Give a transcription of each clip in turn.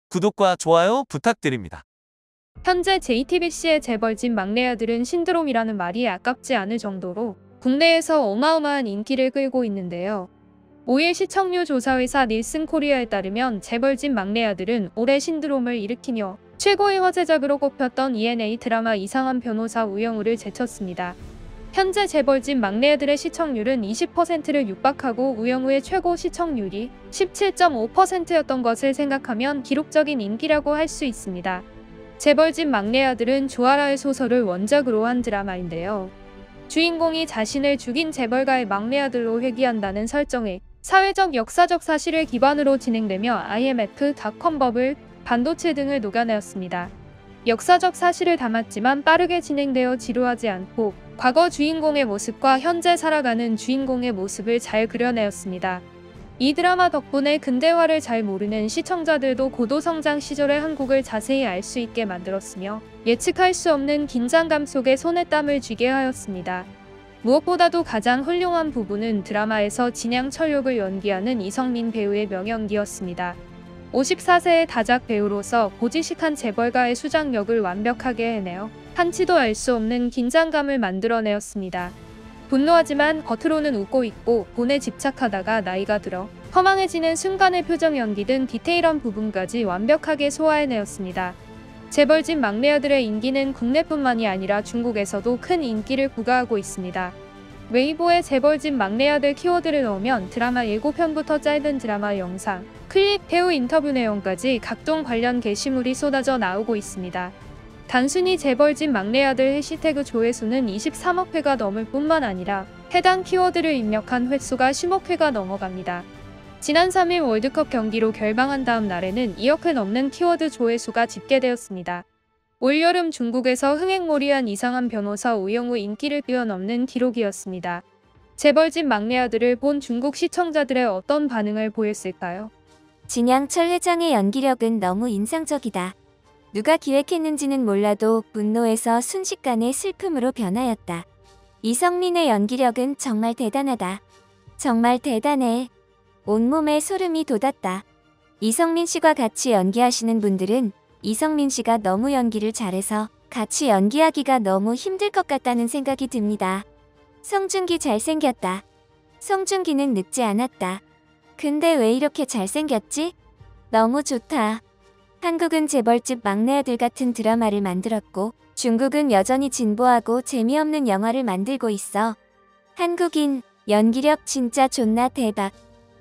구독과 좋아요 부탁드립니다. 현재 JTBC의 재벌집 막내 아들은 신드롬이라는 말이 아깝지 않을 정도로 국내에서 어마어마한 인기를 끌고 있는데요. 5일 시청률 조사회사 닐슨 코리아에 따르면 재벌집 막내 아들은 올해 신드롬을 일으키며 최고의 화제작으로 꼽혔던 ENA 드라마 이상한 변호사 우영우를 제쳤습니다. 현재 재벌집 막내 아들의 시청률은 20%를 육박하고 우영우의 최고 시청률이 17.5%였던 것을 생각하면 기록적인 인기라고 할 수 있습니다. 재벌집 막내 아들은 조아라의 소설을 원작으로 한 드라마인데요. 주인공이 자신을 죽인 재벌가의 막내 아들로 회귀한다는 설정에 사회적 역사적 사실을 기반으로 진행되며 IMF, 닷컴 버블, 반도체 등을 녹여내었습니다. 역사적 사실을 담았지만 빠르게 진행되어 지루하지 않고 과거 주인공의 모습과 현재 살아가는 주인공의 모습을 잘 그려내었습니다. 이 드라마 덕분에 근대화를 잘 모르는 시청자들도 고도성장 시절의 한국을 자세히 알 수 있게 만들었으며 예측할 수 없는 긴장감 속에 손에 땀을 쥐게 하였습니다. 무엇보다도 가장 훌륭한 부분은 드라마에서 진양철욕을 연기하는 이성민 배우의 명연기였습니다. 54세의 다작 배우로서 고지식한 재벌가의 수장역을 완벽하게 해내어 한치도 알 수 없는 긴장감을 만들어내었습니다. 분노하지만 겉으로는 웃고 있고 본에 집착하다가 나이가 들어 허망해지는 순간의 표정 연기 등 디테일한 부분까지 완벽하게 소화해내었습니다. 재벌집 막내 아들의 인기는 국내뿐만이 아니라 중국에서도 큰 인기를 부과하고 있습니다. 웨이보에 재벌집 막내 아들 키워드를 넣으면 드라마 예고편부터 짧은 드라마 영상, 클립, 배우 인터뷰 내용까지 각종 관련 게시물이 쏟아져 나오고 있습니다. 단순히 재벌집 막내 아들 해시태그 조회수는 23억 회가 넘을 뿐만 아니라 해당 키워드를 입력한 횟수가 10억 회가 넘어갑니다. 지난 3일 월드컵 경기로 결방한 다음 날에는 2억 회 넘는 키워드 조회수가 집계되었습니다. 올여름 중국에서 흥행몰이한 이상한 변호사 우영우 인기를 뛰어넘는 기록이었습니다. 재벌집 막내 아들을 본 중국 시청자들의 어떤 반응을 보였을까요? 진양철 회장의 연기력은 너무 인상적이다. 누가 기획했는지는 몰라도 분노에서 순식간에 슬픔으로 변하였다. 이성민의 연기력은 정말 대단하다. 정말 대단해. 온몸에 소름이 돋았다. 이성민 씨와 같이 연기하시는 분들은 이성민 씨가 너무 연기를 잘해서 같이 연기하기가 너무 힘들 것 같다는 생각이 듭니다. 성준기 잘생겼다. 성준기는 늙지 않았다. 근데 왜 이렇게 잘생겼지? 너무 좋다. 한국은 재벌집 막내 아들 같은 드라마를 만들었고 중국은 여전히 진보하고 재미없는 영화를 만들고 있어. 한국인 연기력 진짜 존나 대박.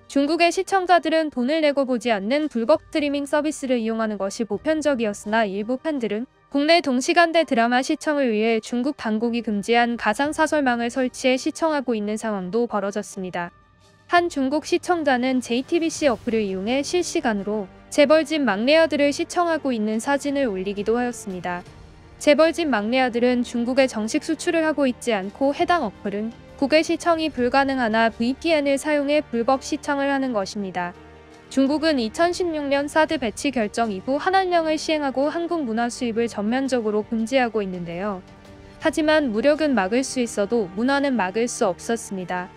중국의 시청자들은 돈을 내고 보지 않는 불법 스트리밍 서비스를 이용하는 것이 보편적이었으나 일부 팬들은 국내 동시간대 드라마 시청을 위해 중국 당국이 금지한 가상사설망을 설치해 시청하고 있는 상황도 벌어졌습니다. 한 중국 시청자는 JTBC 어플을 이용해 실시간으로 재벌집 막내 아들을 시청하고 있는 사진을 올리기도 하였습니다. 재벌집 막내 아들은 중국에 정식 수출을 하고 있지 않고 해당 어플은 국외 시청이 불가능하나 VPN을 사용해 불법 시청을 하는 것입니다. 중국은 2016년 사드 배치 결정 이후 한한령을 시행하고 한국 문화 수입을 전면적으로 금지하고 있는데요. 하지만 무력은 막을 수 있어도 문화는 막을 수 없었습니다.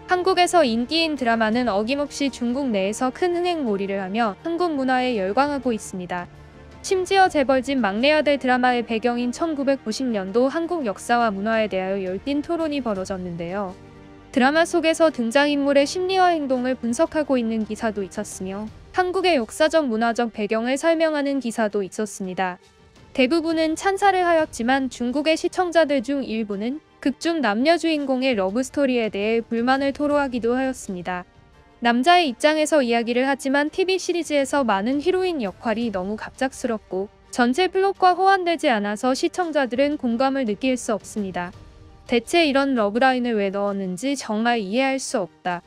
한국에서 인기인 드라마는 어김없이 중국 내에서 큰 흥행몰이를 하며 한국 문화에 열광하고 있습니다. 심지어 재벌집 막내 아들 드라마의 배경인 1990년도 한국 역사와 문화에 대하여 열띤 토론이 벌어졌는데요. 드라마 속에서 등장인물의 심리와 행동을 분석하고 있는 기사도 있었으며 한국의 역사적 문화적 배경을 설명하는 기사도 있었습니다. 대부분은 찬사를 하였지만 중국의 시청자들 중 일부는 극중 남녀 주인공의 러브스토리에 대해 불만을 토로하기도 하였습니다. 남자의 입장에서 이야기를 하지만 TV 시리즈에서 많은 히로인 역할이 너무 갑작스럽고 전체 플롯과 호환되지 않아서 시청자들은 공감을 느낄 수 없습니다. 대체 이런 러브라인을 왜 넣었는지 정말 이해할 수 없다.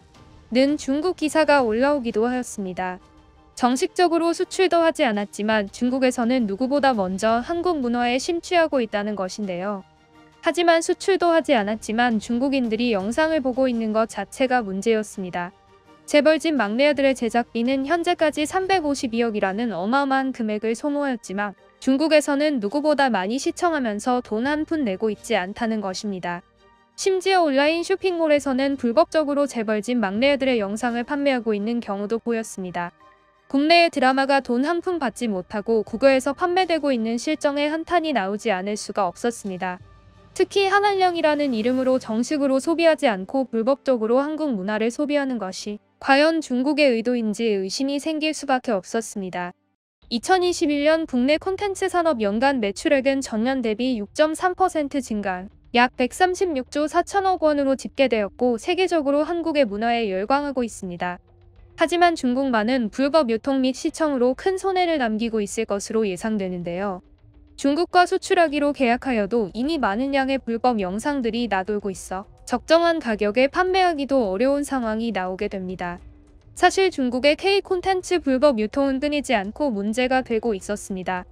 는 중국 기사가 올라오기도 하였습니다. 정식적으로 수출도 하지 않았지만 중국에서는 누구보다 먼저 한국 문화에 심취하고 있다는 것인데요. 하지만 수출도 하지 않았지만 중국인들이 영상을 보고 있는 것 자체가 문제였습니다. 재벌집 막내 아들의 제작비는 현재까지 352억이라는 어마어마한 금액을 소모하였지만 중국에서는 누구보다 많이 시청하면서 돈 한 푼 내고 있지 않다는 것입니다. 심지어 온라인 쇼핑몰에서는 불법적으로 재벌집 막내 아들의 영상을 판매하고 있는 경우도 보였습니다. 국내의 드라마가 돈 한 푼 받지 못하고 국외에서 판매되고 있는 실정에 한탄이 나오지 않을 수가 없었습니다. 특히 한한령이라는 이름으로 정식으로 소비하지 않고 불법적으로 한국 문화를 소비하는 것이 과연 중국의 의도인지 의심이 생길 수밖에 없었습니다. 2021년 국내 콘텐츠 산업 연간 매출액은 전년 대비 6.3% 증가한 약 136조 4천억 원으로 집계되었고 세계적으로 한국의 문화에 열광하고 있습니다. 하지만 중국만은 불법 유통 및 시청으로 큰 손해를 남기고 있을 것으로 예상되는데요. 중국과 수출하기로 계약하여도 이미 많은 양의 불법 영상들이 나돌고 있어 적정한 가격에 판매하기도 어려운 상황이 나오게 됩니다. 사실 중국의 K 콘텐츠 불법 유통은 끊이지 않고 문제가 되고 있었습니다.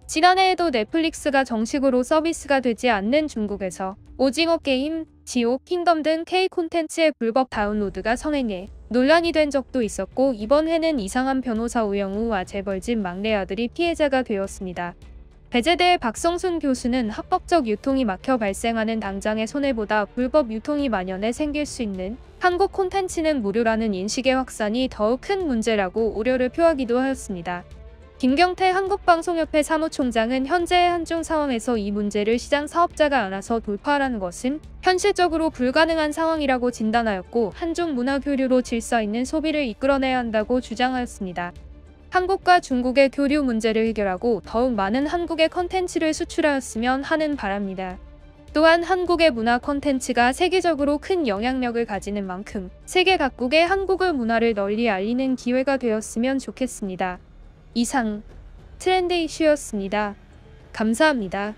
지난해에도 넷플릭스가 정식으로 서비스가 되지 않는 중국에서 오징어 게임, 지옥, 킹덤 등 K 콘텐츠의 불법 다운로드가 성행해 논란이 된 적도 있었고 이번 해는 이상한 변호사 우영우와 재벌집 막내 아들이 피해자가 되었습니다. 배재대의 박성순 교수는 합법적 유통이 막혀 발생하는 당장의 손해보다 불법 유통이 만연해 생길 수 있는 한국 콘텐츠는 무료라는 인식의 확산이 더욱 큰 문제라고 우려를 표하기도 하였습니다. 김경태 한국방송협회 사무총장은 현재의 한중 상황에서 이 문제를 시장 사업자가 알아서 돌파하라는 것은 현실적으로 불가능한 상황이라고 진단하였고 한중 문화 교류로 질서 있는 소비를 이끌어내야 한다고 주장하였습니다. 한국과 중국의 교류 문제를 해결하고 더욱 많은 한국의 컨텐츠를 수출하였으면 하는 바랍니다. 또한 한국의 문화 콘텐츠가 세계적으로 큰 영향력을 가지는 만큼 세계 각국의 한국의 문화를 널리 알리는 기회가 되었으면 좋겠습니다. 이상 트렌드 이슈였습니다. 감사합니다.